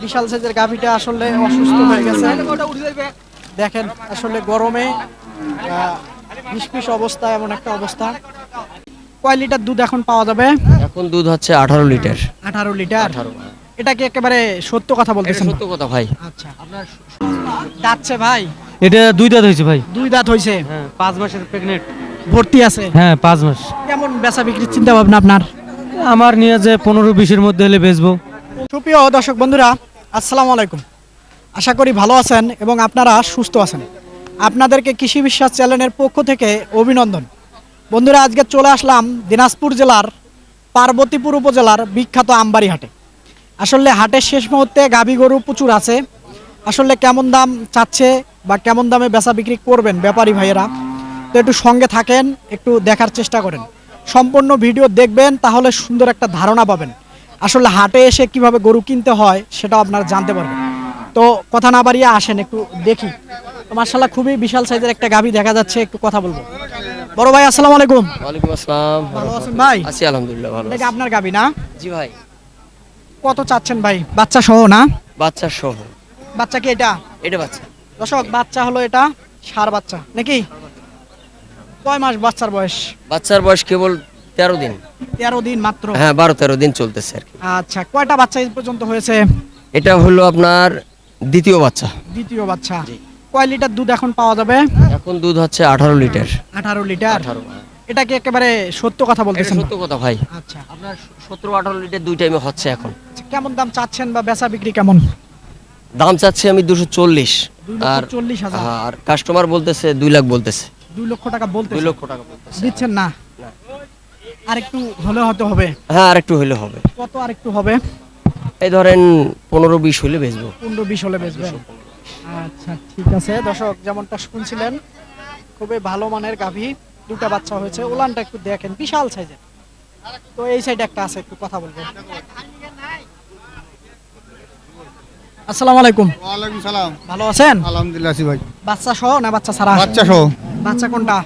বিশাল সাইজের গাভীটা আসলে অসুস্থ হয়ে গেছে। দেখেন আসলে গরমে নিষ্পিস অবস্থা, এমন একটা অবস্থা। কয় লিটার দুধ এখন পাওয়া যাবে? এখন দুধ হচ্ছে 18 লিটার। 18 লিটার। 18। এটা কি একেবারে সত্য কথা এটা বলতেছেন? সত্য কথা ভাই। আচ্ছা, আপনার যাচ্ছে ভাই? এটা 2 দাঁত হয়েছে ভাই। 2 দাঁত হইছে। হ্যাঁ 5 মাসের প্রেগনেন্ট। ভর্তি আছে? হ্যাঁ 5 মাস। কেমন বেচা বিক্রির চিন্তা ভাবনা আপনার? আমার নিয়ে যে 15-20 এর মধ্যে হলে বেচবো। সুপ্রিয় দর্শক বন্ধুরা, আসসালামু আলাইকুম। আশা করি ভালো আছেন এবং আপনারা সুস্থ আছেন। আপনাদেরকে কৃষি বিশ্বাস চ্যানেলের পক্ষ থেকে অভিনন্দন। বন্ধুরা, আজকে চলে আসলাম দিনাজপুর জেলার পার্বতীপুর উপজেলার বিখ্যাত আমবাড়ি হাটে। আসলে হাটের শেষ মুহূর্তে গাভী গরু প্রচুর আছে। আসলে কেমন দাম চাচ্ছে বা কেমন দামে বেচা বিক্রি করবেন ব্যাপারী ভাইয়েরা, তো একটু সঙ্গে থাকেন, একটু দেখার চেষ্টা করেন। সম্পূর্ণ ভিডিও দেখবেন, তাহলে সুন্দর একটা ধারণা পাবেন। আসলে হাটে এসে কিভাবে গরু কিনতে হয় সেটাও আপনারা জানতে পারবেন। তো কথা না বাড়িয়ে আসেন, একটু দেখি। তো মাশাআল্লাহ খুবই বিশাল সাইজের একটা গাভী দেখা যাচ্ছে, একটু কথা বলবো। বড় ভাই আসসালামু আলাইকুম। ওয়ালাইকুম আসসালাম। ভালো আছেন ভাই? আছি আলহামদুলিল্লাহ ভালো এটা আছি। কি আপনার গাভী না? জি ভাই। কত চাচ্ছেন ভাই? বাচ্চা সহ না? বাচ্চা সহ। বাচ্চা কি এটা? এটা বাচ্চা। দর্শক, বাচ্চা হলো এটা, ষাঁড় বাচ্চা নাকি? কয় মাস বাচ্চার বয়স? বাচ্চার বয়স কেবল 13 দিন। 13 দিন মাত্র? হ্যাঁ 12-13 দিন চলতেছে আর কি। আচ্ছা, কয়টা বাচ্চা এই পর্যন্ত হয়েছে? এটা হলো আপনার দ্বিতীয় বাচ্চা। দ্বিতীয় বাচ্চা। জি। কয় লিটার দুধ এখন পাওয়া যাবে? এখন দুধ হচ্ছে 18 লিটার। 18 লিটার। 18। এটা কি একেবারে সত্য কথা এটা বলতেছেন? সত্য কথা ভাই। আচ্ছা, আপনার 17-18 লিটার দুই টাইমে হচ্ছে এখন। আচ্ছা, কেমন দাম চাচ্ছেন বা বেচা বিক্রি কেমন? দাম চাচ্ছি আমি 240। 2,40,000। আর কাস্টমার বলতেছে 2 লাখ বলতেছে। 2 লক্ষ টাকা বলতে 2 লক্ষ টাকা বলতেছে। দিচ্ছেন না? না। আর একটু হলে হয়তো হবে। হ্যাঁ আর একটু হলে হবে। কত আর একটু হবে? এই ধরেন 15-20 হলে বেচবো। 15-20 হলে বেচবেন? আচ্ছা, ঠিক আছে। দর্শক, যেমনটা শুনছিলেন, খুবই ভালো মানের গাভী, দুটা বাচ্চা হয়েছে। উলানটা একটু দেখেন, বিশাল সাইজের। তো এই সাইডে একটা আছে, একটু কথা বলবো। আসসালামু আলাইকুম। ওয়ালাইকুম সালাম। ভালো আছেন? আলহামদুলিল্লাহ আছি ভাই। বাচ্চা সহ না বাচ্চা ছাড়া? বাচ্চা সহ। বাচ্চা কোনটা?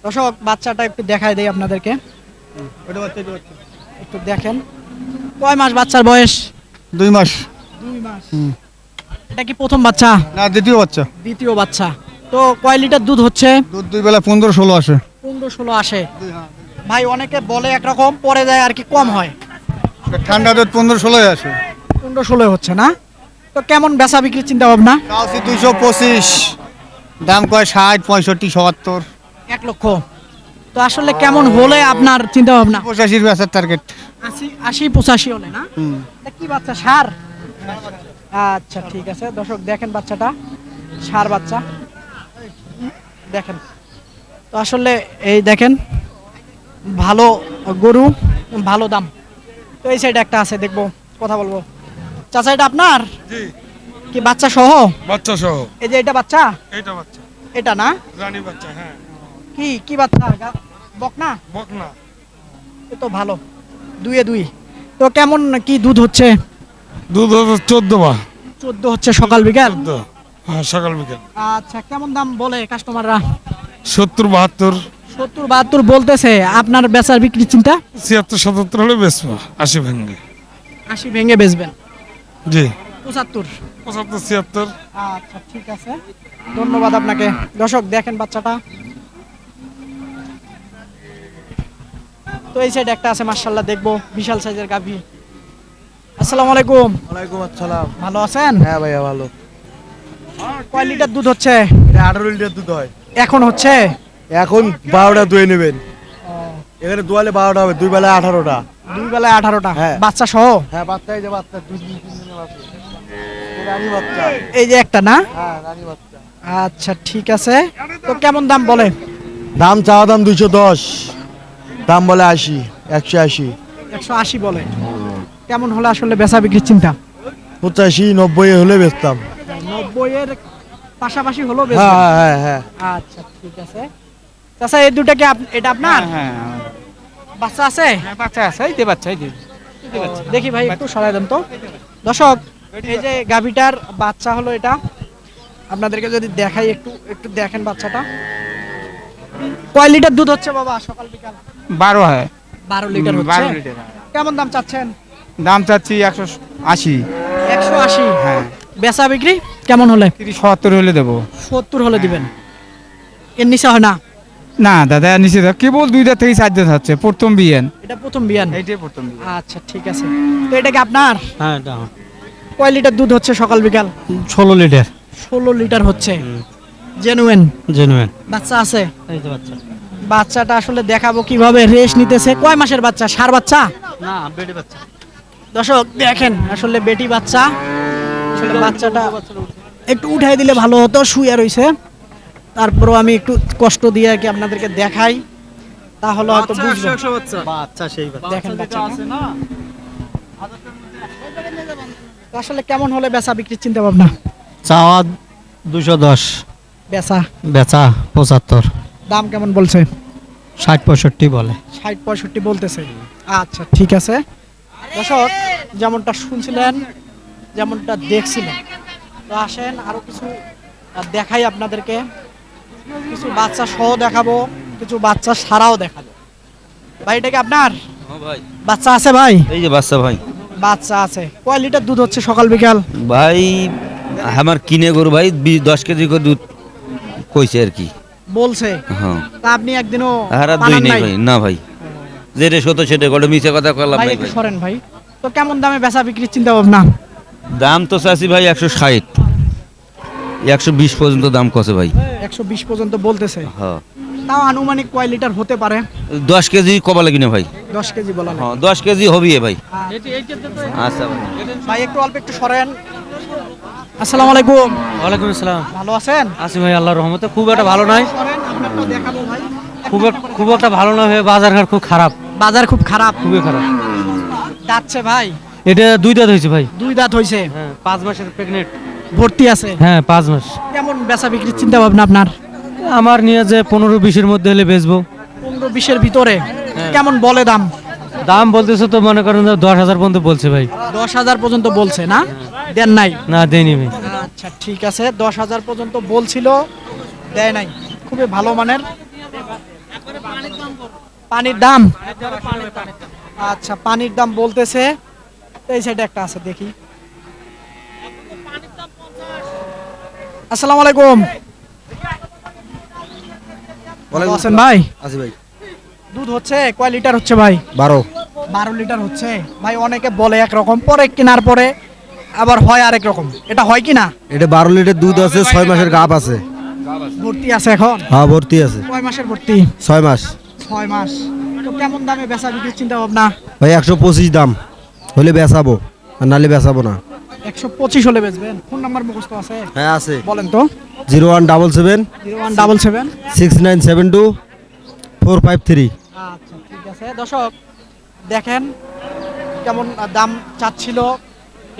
দর্শক, বাচ্চাটা একটু দেখাই দেই আপনাদেরকে, একটু দেখেন। কয় মাস বাচ্চার বয়স? 2 মাস। 2 মাস। এটা কি প্রথম বাচ্চা? না, দ্বিতীয় বাচ্চা। দ্বিতীয় বাচ্চা। তো কয় লিটার দুধ হচ্ছে? দুধ 2 বেলা 15-16 আসে। 15-16 আসে। ভাই অনেকে বলে একরকম, পরে যায় আর কি কম হয়। ঠান্ডা দুধ 15-16 আসে। 15-16 হচ্ছে না? তো কেমন বেচা বিক্রির চিন্তা ভাবনা? কাউসি 225, দাম কয় 60, 65, 77, 1 লক্ষ। তো আসলে কেমন হলে আপনার চিন্তা ভাবনা? 85 বেচার টার্গেট। 80-85 হলে না? এটা কি বাচ্চা, ষাঁড়? আচ্ছা, ঠিক আছে। দর্শক দেখেন, বাচ্চাটা ষাঁড় বাচ্চা দেখেন। তো আসলে এই দেখেন, ভালো গরু, ভালো দাম। তো এই সাইডে একটা আছে, দেখবো, কথা বলবো। চাচা, এটা আপনার? জি, কি বাচ্চা সহ? বাচ্চা সহ। এই যে এটা বাচ্চা? এইটা বাচ্চা, এটা না? রানী বাচ্চা। হ্যাঁ, কি কি বাচ্চা? বকনা? বকনা। এ তো ভালো, 2-এ 2। তো কেমন কি দুধ হচ্ছে? দুধ হচ্ছে 14 বা 14 হচ্ছে সকাল বিকাল? 14। হ্যাঁ, সকাল বিকেল। আচ্ছা, কেমন দাম বলে কাস্টমাররা? 70-72, 70-72 বলতেছে। আপনার বেচার বিক্রির চিন্তা? 76-77 হলে বেচবো। 80 ভেঙে। 80 ভেঙে বেচবেন? জি, 75? 75-76। আচ্ছা, ঠিক আছে, ধন্যবাদ আপনাকে। দর্শক দেখেন বাচ্চাটা। তো এই সাইডে একটা আছে, মাশাআল্লাহ, দেখবো, বিশাল সাইজের গাভী। আসসালামু আলাইকুম। ওয়ালাইকুম আসসালাম। ভালো আছেন? হ্যাঁ ভাইয়া ভালো। কয় লিটার দুধ হচ্ছে? এটা 18 লিটার দুধ হয়। এখন হচ্ছে? এখন 12টা দুয়ে নেবেন। এখানে দুয়ালে 12টা হবে, 2 বেলায় 18টা। 2 বেলায় 18টা? হ্যাঁ। বাচ্চা সহ? হ্যাঁ, বাচ্চা, এই যে বাচ্চা 2-3 দিনের বাচ্চা। রানী বাচ্চা। এই যে একটা না? হ্যাঁ, রানী বাচ্চা। আচ্ছা, ঠিক আছে। তো কেমন দাম বলে? দাম চাওয়া দাম 210, দাম বলে 80, 180, 180 বলে। কেমন হলে আসলে বেচা বিক্রির চিন্তা? 85, 90 হলে বেচতাম। 90 এর পাশাপাশি হলো হ্যাঁ বেচবেন? হ্যাঁ হ্যাঁ। আচ্ছা, ঠিক আছে। চাচা, এই দুটা কি এটা আপনার? হ্যাঁ বাচ্চা আছে? বাচ্চা আছে, এই যে বাচ্চা, এই যে। দেখি ভাই, একটু সরাই দেন তো। দর্শক, এই যে গাভীটার বাচ্চা হলো এটা, আপনাদেরকে যদি দেখাই, একটু একটু দেখেন বাচ্চাটা। কয় লিটার দুধ হচ্ছে বাবা সকাল বিকাল? 12 হয়। 12 লিটার হচ্ছে। 12 লিটার। কেমন দাম চাচ্ছেন? দাম চাচ্ছি 180। 180। হ্যাঁ, বেচা বিক্রি কেমন হলে? 70 হলে দেবো। 70 হলে দিবেন, এর নিচে হয় না? না দাদা, নিচে দাও, কেবল 2 দাঁত থেকে 4 দাঁত হচ্ছে, প্রথম বিয়ান। এটা প্রথম বিয়ান? এইটাই প্রথম বিয়ান। আচ্ছা ঠিক আছে। তো এটা কি আপনার? হ্যাঁ এটা কয় লিটার দুধ হচ্ছে সকাল বিকাল? 16 লিটার 16 লিটার হচ্ছে। Genuine genuine. বাচ্চা আছে? এই তো বাচ্চা। বাচ্চাটা আসলে দেখাবো কিভাবে রেস্ট নিতেছে। কয় মাসের বাচ্চা? ষাঁড় বাচ্চা? না বেডি বাচ্চা। দর্শক দেখেন আসলে বেটি বাচ্চা। আসলে বাচ্চাটা একটু উঠাই দিলে ভালো হতো, শুয়ে রইছে। তারপরও আমি একটু কষ্ট দিয়ে আর কি আপনাদেরকে দেখাই, তাহলে হয়তো বুঝবেন। বাচ্চা সেই বাচ্চা। দেখেন বাচ্চাটা। তো আসলে কেমন হলে বেচা বিক্রির চিন্তা ভাবনা? চাওয়া 210, বেচা বেচা 75, দাম কেমন বলছে? 60-65 বলে। 60-65 বলতেছে। আচ্ছা ঠিক আছে। দর্শক যেমনটা শুনছিলেন, যেমনটা দেখছিলেন, তো আসেন আরো কিছু দেখাই আপনাদেরকে। কিছু বাচ্চা সহ দেখাবো, কিছু বাচ্চা সারাও দেখাবো। ভাই এটা কি আপনার? ভাই বাচ্চা আছে ভাই? এই যে বাচ্চা ভাই, বাচ্চা আছে। কয় লিটার দুধ হচ্ছে সকাল বিকাল? ভাই আমার কিনে গরু ভাই 10 কেজি করে দুধ কইছে আর কি। বলছে? হ্যাঁ, তা আপনি একদিনও আর দুই বানান নেই নাই? ভাই, না ভাই, যেটা সত সেটা করে মিছে কথা করলাম ভাই নাই একটু ভাই। সরেন ভাই। তো কেমন দামে বেচা বিক্রির চিন্তা ভাবনা? দাম তো চাচ্ছি ভাই 160, 120 পর্যন্ত দাম কছে ভাই। 120 পর্যন্ত বলতেছে। হ্যাঁ, তাও আনুমানিক কয় লিটার হতে পারে? 10 কেজি কবা লাগি না ভাই। 10 কেজি বলা লাগে। হ্যাঁ, 10 কেজি হবি ভাই। আচ্ছা ভাই, ভাই একটু অল্প একটু সরেন। আসসালামু আলাইকুম। ওয়ালাইকুম আসসালাম। ভালো আছেন? আছি ভাই আল্লাহর রহমতে। খুব একটা ভালো নয়, সরেন, আপনারটা দেখাবো ভাই। খুব একটা ভালো নয় ভাই। বাজার ঘাট খুব খারাপ, বাজার খুব খারাপ। খুবই খারাপ। যাচ্ছে ভাই? এটা 2 দাঁত হয়েছে ভাই। 2 দাঁত হইছে। হ্যাঁ 5 মাসের প্রেগনেন্ট। ভর্তি আছে? হ্যাঁ 5 মাস। কেমন বেচা বিক্রির চিন্তা ভাবনা আপনার? আমার নিয়ে যে 15-20-এর মধ্যে হলে বেচবো। 15-20 এর ভিতরে? কেমন বলে দাম? দাম বলতেছে তো মনে করেন 10,000 পর্যন্ত বলছে ভাই। 10,000 পর্যন্ত বলছে না? দেন নাই? না দেয়নি ভাই। আচ্ছা ঠিক আছে, 10,000 পর্যন্ত বলছিল, দেয় নাই। খুবই ভালো মানের। পানির দাম? আচ্ছা পানির দাম বলতেছে। এই সাইডে একটা আছে, দেখি। আসসালামু আলাইকুম। ভালো আছেন ভাই? আছে ভাই। দুধ হচ্ছে কয় লিটার হচ্ছে ভাই? 12 লিটার হচ্ছে ভাই। অনেকে বলে একরকম, পরে কেনার পরে আবার হয় আরেক রকম। এটা হয় কি না? এটা 12 লিটার দুধ আছে, 6 মাসের গাব আছে। ভর্তি আছে এখন? হ্যাঁ ভর্তি আছে, কয় মাসের ভর্তি? 6 মাস। 6 মাস। তো কেমন দামে বেচা বিক্রির চিন্তা ভাবনা? ভাই 125 দাম হলে বেচাবো, আর নালে বেচাবো না। 125 হলে বেচবেন। ফোন নাম্বার মুখস্থ আছে? হ্যাঁ আছে, বলেন তো। 0177 0177। 6972 453। আচ্ছা ঠিক আছে। দর্শক দেখেন কেমন দাম চাচ্ছিল।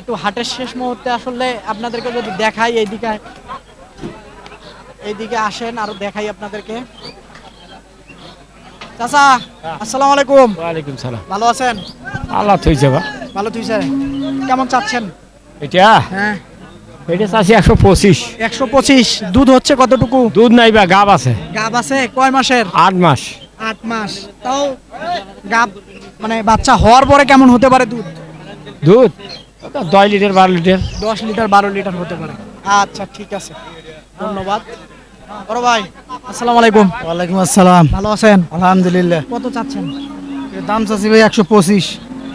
একটু হাটের শেষ মুহূর্তে আসলে আপনাদেরকে যদি দেখাই, এইদিকে আসেন আরো দেখাই আপনাদেরকে। চাচা আসসালামু আলাইকুম। ওয়ালাইকুম সালাম। ভালো আছেন? আল্লাহ থইছে বা। ভালো থইছে। কেমন চাচ্ছেন? এটা হ্যাঁ এটা চাষি 125। 125। দুধ হচ্ছে কতটুকু? দুধ নাই বা, গাব আছে গাব আছে? কয় মাসের? 8 মাস। 8 মাস। তাও গাব মানে বাচ্চা হওয়ার পরে কেমন হতে পারে দুধ? দুধ 10 লিটার 12 লিটার। 10 লিটার 12 লিটার হতে পারে। আচ্ছা ঠিক আছে, ধন্যবাদ। বড় ভাই আসসালামু আলাইকুম। ওয়ালাইকুম আসসালাম। ভালো আছেন? আলহামদুলিল্লাহ। কত চাচ্ছেন? এর দাম চাচ্ছি ভাই 125।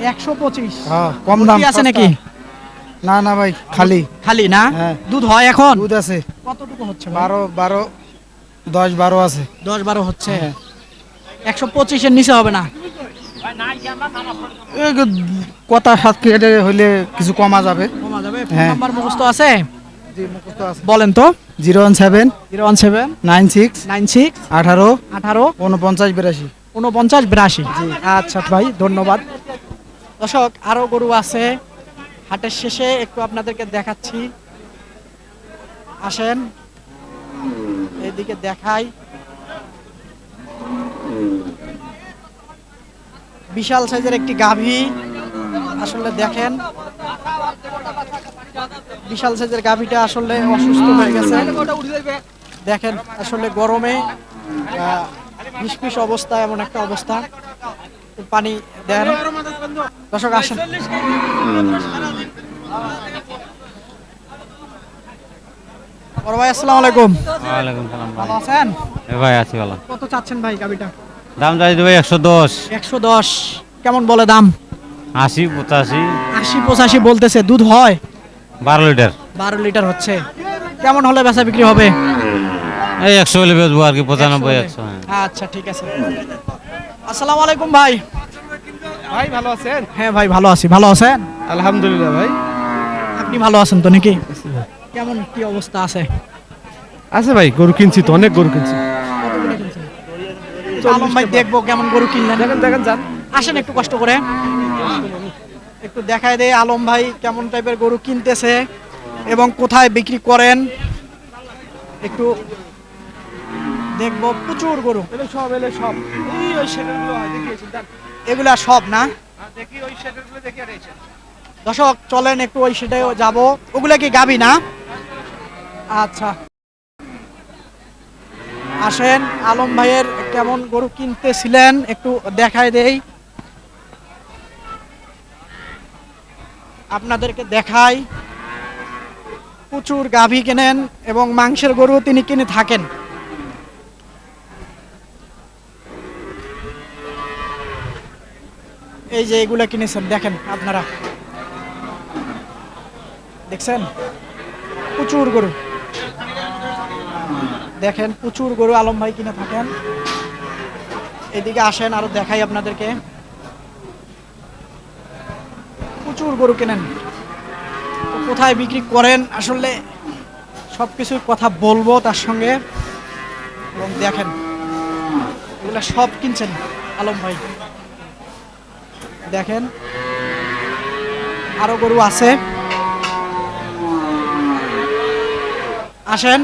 125? হ্যাঁ কম ভর্তি দাম আছে নাকি? না না ভাই, খালি খালি না? হ্যাঁ। দুধ হয় এখন? দুধ আছে কতটুকু হচ্ছে? 12 10 12 আছে। 10-12 হচ্ছে। 125 এর নিচে হবে না? কথা সাত কেটে হইলে কিছু কমা যাবে। কমা যাবে? ফোন হ্যাঁ। নাম্বার মুখস্থ আছে? জি মুখস্থ আছে। বলেন তো। 017 017 96 96 18 18 49 82। 49 82। আচ্ছা ভাই ধন্যবাদ। দর্শক আরো গরু আছে, হাটের শেষে একটু আপনাদেরকে দেখাচ্ছি। আসেন এইদিকে দেখাই। বিশাল সাইজের একটি গাভী আসলে দেখেন। বিশাল সাইজের গাভীটা আসলে অসুস্থ হয়ে গেছে। দেখেন আসলে গরমে ফিসফিস অবস্থা, এমন একটা অবস্থা। পানি দেন। দর্শক আসেন। বড় ভাই আসসালামু আলাইকুম। ওয়ালাইকুম সালাম ভালো আছেন? ভাই আছি ভালো। কত চাচ্ছেন ভাই গাবিটা? দাম চাইছি ভাই 110, 110। কেমন বলে দাম? 80, 85, 80-85 বলতেছে। দুধ হয়? 12 লিটার। 12 লিটার হচ্ছে। কেমন হলে বেচা বিক্রি হবে? এই 100 হলে বেচবো আর কি, 95, 100। আচ্ছা ঠিক আছে। আসসালামু আলাইকুম ভাই। ভাই ভালো আছেন? হ্যাঁ ভাই ভালো আছি। ভালো আছেন? আলহামদুলিল্লাহ ভাই। আপনি ভালো আছেন তো নাকি? কেমন কি অবস্থা আছে? আছে ভাই, গরু কিনছি তো, অনেক গরু কিনছি। আলম ভাই দেখবো কেমন গরু কিনলেন। দেখেন দেখেন যান। আসেন একটু কষ্ট করে একটু দেখায় দেয় আলম ভাই কেমন টাইপের গরু কিনতেছে এবং কোথায় বিক্রি করেন একটু দেখবো। প্রচুর গরু, সব এলে সব এই ওই শেডগুলো হয় দেখিয়েছেন যান। এগুলা সব না। দেখি ওই শেডগুলো দেখিয়ে রয়েছেন। দর্শক চলেন একটু ওই সেটাই যাবো। ওগুলা কি গাবি না? আচ্ছা আসেন আলম ভাইয়ের কেমন গরু কিনতেছিলেন একটু দেখায় দেই আপনাদেরকে দেখাই। প্রচুর গাভী কেনেন এবং মাংসের গরু তিনি কিনে থাকেন। এই যে এগুলা কিনেছেন দেখেন আপনারা, দেখছেন প্রচুর গরু। দেখেন প্রচুর গরু আলম ভাই কিনে থাকেন। এদিকে আসেন আরো দেখাই আপনাদেরকে। প্রচুর গরু কেনেন। তো কোথায় বিক্রি করেন আসলে সবকিছুর কথা বলবো তার সঙ্গে। এবং দেখেন এগুলা সব কিনছেন আলম ভাই। দেখেন আরো গরু আছে। আসেন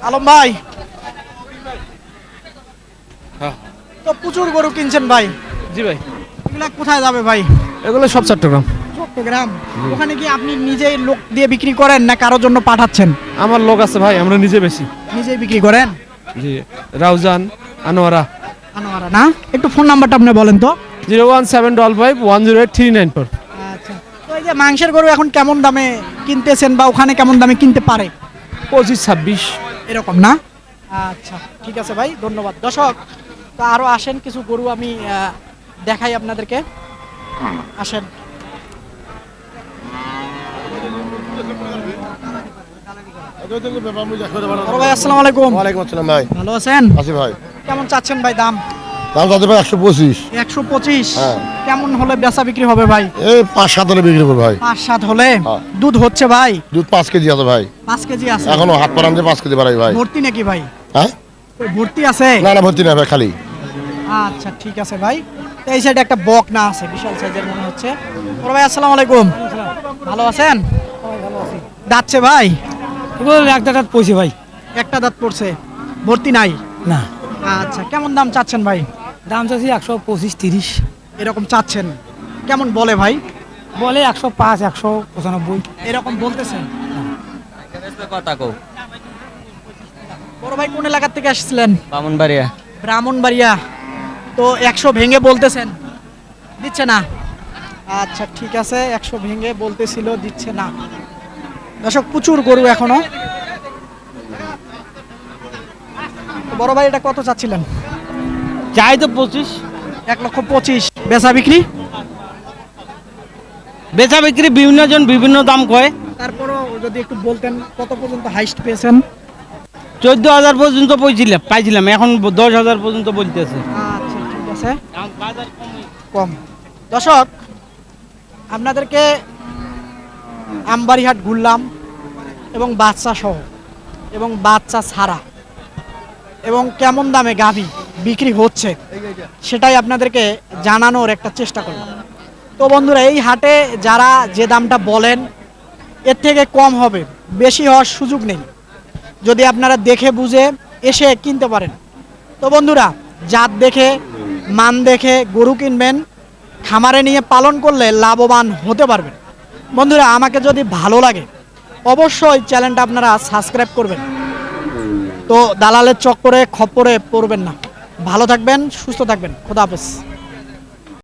আলম ভাই। তো প্রচুর গরু কিনছেন ভাই। জি ভাই, এগুলা কোথায় যাবে ভাই? এগুলো সব চট্টগ্রাম। চট্টগ্রাম। ওখানে কি আপনি নিজেই লোক দিয়ে বিক্রি করেন না কারোর জন্য পাঠাচ্ছেন? আমার লোক আছে ভাই, আমরা নিজে বেশি। নিজেই বিক্রি করেন? জি, রাউজান আনোয়ারা। আনোয়ারা না? একটু ফোন নাম্বারটা আপনি বলেন তো। 01755108394। আচ্ছা, তো এই যে মাংসের গরু এখন কেমন দামে কিনতেছেন বা ওখানে কেমন দামে কিনতে পারে? 25-26 এরকম না? আচ্ছা ঠিক আছে ভাই, ধন্যবাদ। দর্শক তো আরো আসেন কিছু গরু আমি দেখাই আপনাদেরকে। আসেন। বড় ভাই আসসালামু আলাইকুম। ওয়ালাইকুম আসসালাম ভাই। ভালো আছেন? আছি ভাই। কেমন চাচ্ছেন ভাই দাম? দাম যাচ্ছে ভাই 125। 125। হ্যাঁ। কেমন হলে বেচা বিক্রি হবে ভাই? এই 5-7 হলে বিক্রি করবো ভাই। 5-7 হলে? হ্যাঁ। দুধ হচ্ছে ভাই? দুধ 5 কেজি আছে ভাই। 5 কেজি আছে? এখনো হাত পারান যে 5 কেজি বাড়াই ভাই। ভর্তি নাকি ভাই? হ্যাঁ, ওই ভর্তি আছে? না না ভর্তি না ভাই, খালি। আচ্ছা ঠিক আছে ভাই। তো এই সাইডে একটা বক না আছে, বিশাল সাইজের মনে হচ্ছে। বড় ভাই আসসালামু আলাইকুম। ভালো আছেন? দাঁতছে ভাই? একটা দাঁত পয়সে ভাই। একটা দাঁত পড়ছে, ভর্তি নাই? না, আচ্ছা কেমন দাম চাচ্ছেন ভাই? দাম চাচ্ছি 125-30। এরকম চাচ্ছেন? কেমন বলে ভাই? বলে 105, 195 এরকম বলতেছেন? কথা কও। বড় ভাই কোন এলাকা থেকে আসছিলেন? বামনবাড়িয়া। ব্রাহ্মণবাড়িয়া। তো 100 ভেঙে বলতেছেন, দিচ্ছে না? আচ্ছা ঠিক আছে, 100 ভেঙে বলতেছিল, দিচ্ছে না। দর্শক প্রচুর গরু এখনো। তো বড় ভাই এটা কত চাচ্ছিলেন? চাই তো 25। 1,25,000। বেচা বিক্রি? বেচা বিক্রি বিভিন্ন জন বিভিন্ন দাম কয়। তারপরও যদি একটু বলতেন কত পর্যন্ত হাইস্ট পেয়েছেন? 14,000 পর্যন্ত পাইছিলাম, এখন 10,000 পর্যন্ত বলতেছে। আচ্ছা ঠিক আছে, কম। দর্শক আপনাদেরকে আমবাড়িহাট ঘুরলাম এবং বাচ্চা সহ এবং বাচ্চা ছাড়া এবং কেমন দামে গাভী বিক্রি হচ্ছে সেটাই আপনাদেরকে জানানোর একটা চেষ্টা করলাম। তো বন্ধুরা এই হাটে যারা যে দামটা বলেন এর থেকে কম হবে বেশি হওয়ার সুযোগ নেই যদি আপনারা দেখে বুঝে এসে কিনতে পারেন। তো বন্ধুরা, জাত দেখে মান দেখে গরু কিনবেন, খামারে নিয়ে পালন করলে লাভবান হতে পারবেন। বন্ধুরা, আমাকে যদি ভালো লাগে অবশ্যই চ্যানেলটা আপনারা সাবস্ক্রাইব করবেন। তো দালালের চক্করে খপ্পরে পড়বেন না। ভালো থাকবেন, সুস্থ থাকবেন। খোদা হাফেজ।